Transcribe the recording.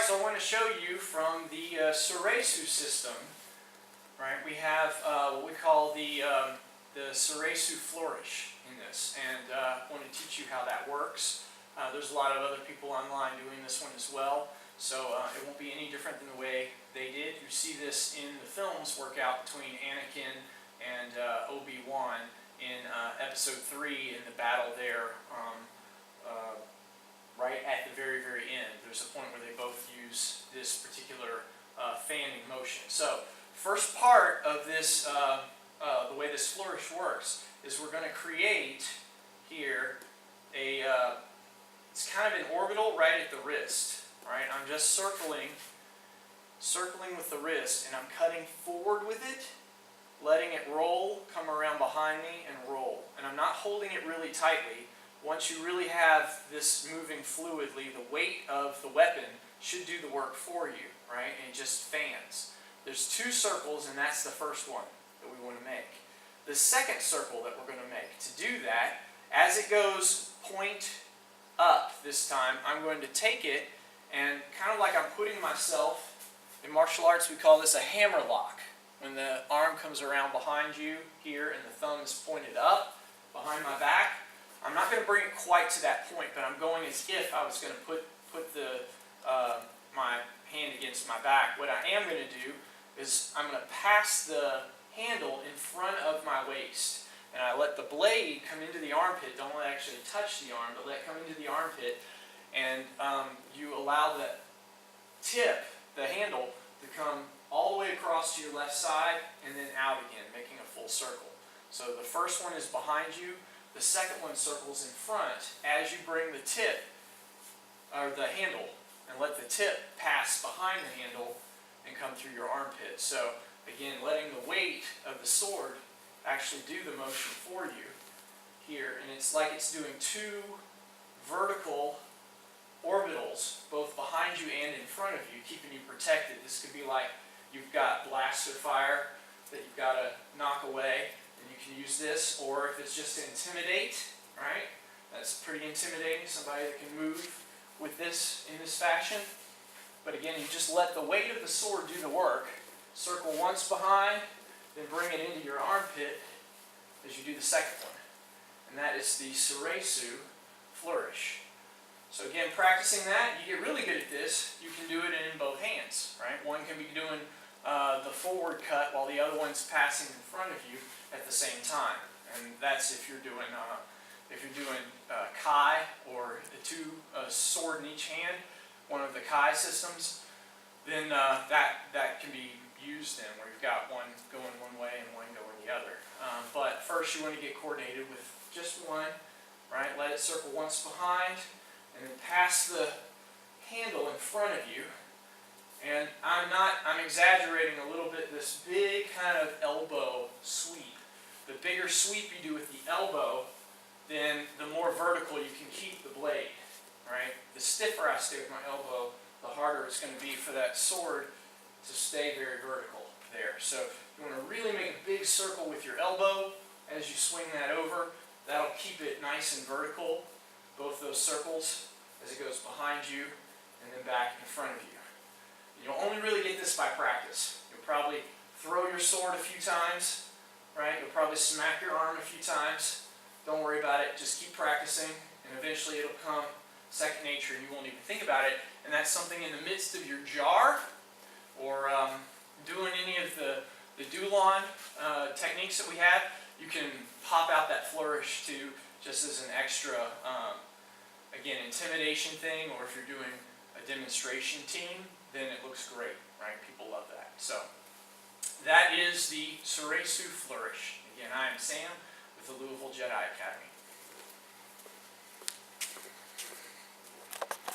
so I want to show you from the Soresu system. Right, we have what we call the Soresu Flourish in this, and I want to teach you how that works. There's a lot of other people online doing this one as well, so it won't be any different than the way they did. You see this in the films workout between Anakin and Obi-Wan in Episode 3 in the battle there. Right at the very, very end, there's a point where they both use this particular fanning motion. So, first part of this, the way this flourish works, is we're going to create here it's kind of an orbital right at the wrist. Right? I'm just circling with the wrist, and I'm cutting forward with it, letting it roll, come around behind me, and roll. And I'm not holding it really tightly. Once you really have this moving fluidly, the weight of the weapon should do the work for you, right? And it just fans. There's 2 circles, and that's the first one that we want to make. The second circle that we're going to make, to do that, as it goes point up this time, I'm going to take it and kind of like I'm putting myself, in martial arts we call this a hammer lock. When the arm comes around behind you here and the thumb is pointed up behind my back, I'm not going to bring it quite to that point, but I'm going as if I was going to put my hand against my back. What I am going to do is I'm going to pass the handle in front of my waist, and I let the blade come into the armpit. Don't let it actually touch the arm, but let it come into the armpit, and you allow the tip, the handle, to come all the way across to your left side and then out again, making a full circle. So the first one is behind you. The second one circles in front as you bring the tip, or the handle, and let the tip pass behind the handle and come through your armpit. So again, letting the weight of the sword actually do the motion for you here. And it's like it's doing 2 vertical orbitals, both behind you and in front of you, keeping you protected. This could be like you've got blaster fire that you've got to knock away. You can use this, or if it's just to intimidate, right? That's pretty intimidating, somebody that can move with this in this fashion. But again, you just let the weight of the sword do the work. Circle once behind, then bring it into your armpit as you do the second one. And that is the Soresu Flourish. So again, practicing that, you get really good at this. You can do it in both hands, right? One can be doing the forward cut while the other one's passing in front of you at the same time, and that's if you're doing Kai, or a sword in each hand, one of the Kai systems. Then that can be used in where you've got one going one way and one going the other. But first, you want to get coordinated with just one, right? Let it circle once behind, and then pass the handle in front of you. And I'm exaggerating a little bit this big kind of elbow sweep. The bigger sweep you do with the elbow, then the more vertical you can keep the blade, right? The stiffer I stay with my elbow, the harder it's going to be for that sword to stay very vertical there. So you want to really make a big circle with your elbow as you swing that over. That'll keep it nice and vertical, both those circles, as it goes behind you and then back in front of you. You'll only really get this by practice. You'll probably throw your sword a few times, right? You'll probably smack your arm a few times. Don't worry about it. Just keep practicing, and eventually it'll come second nature, and you won't even think about it. And that's something in the midst of your jar, or doing any of the Dulon techniques that we have. You can pop out that flourish too, just as an extra, again, intimidation thing, or if you're doing a demonstration team, then it looks great, right? People love that. So that is the Soresu Flourish. Again, I am Sam with the Louisville Jedi Academy.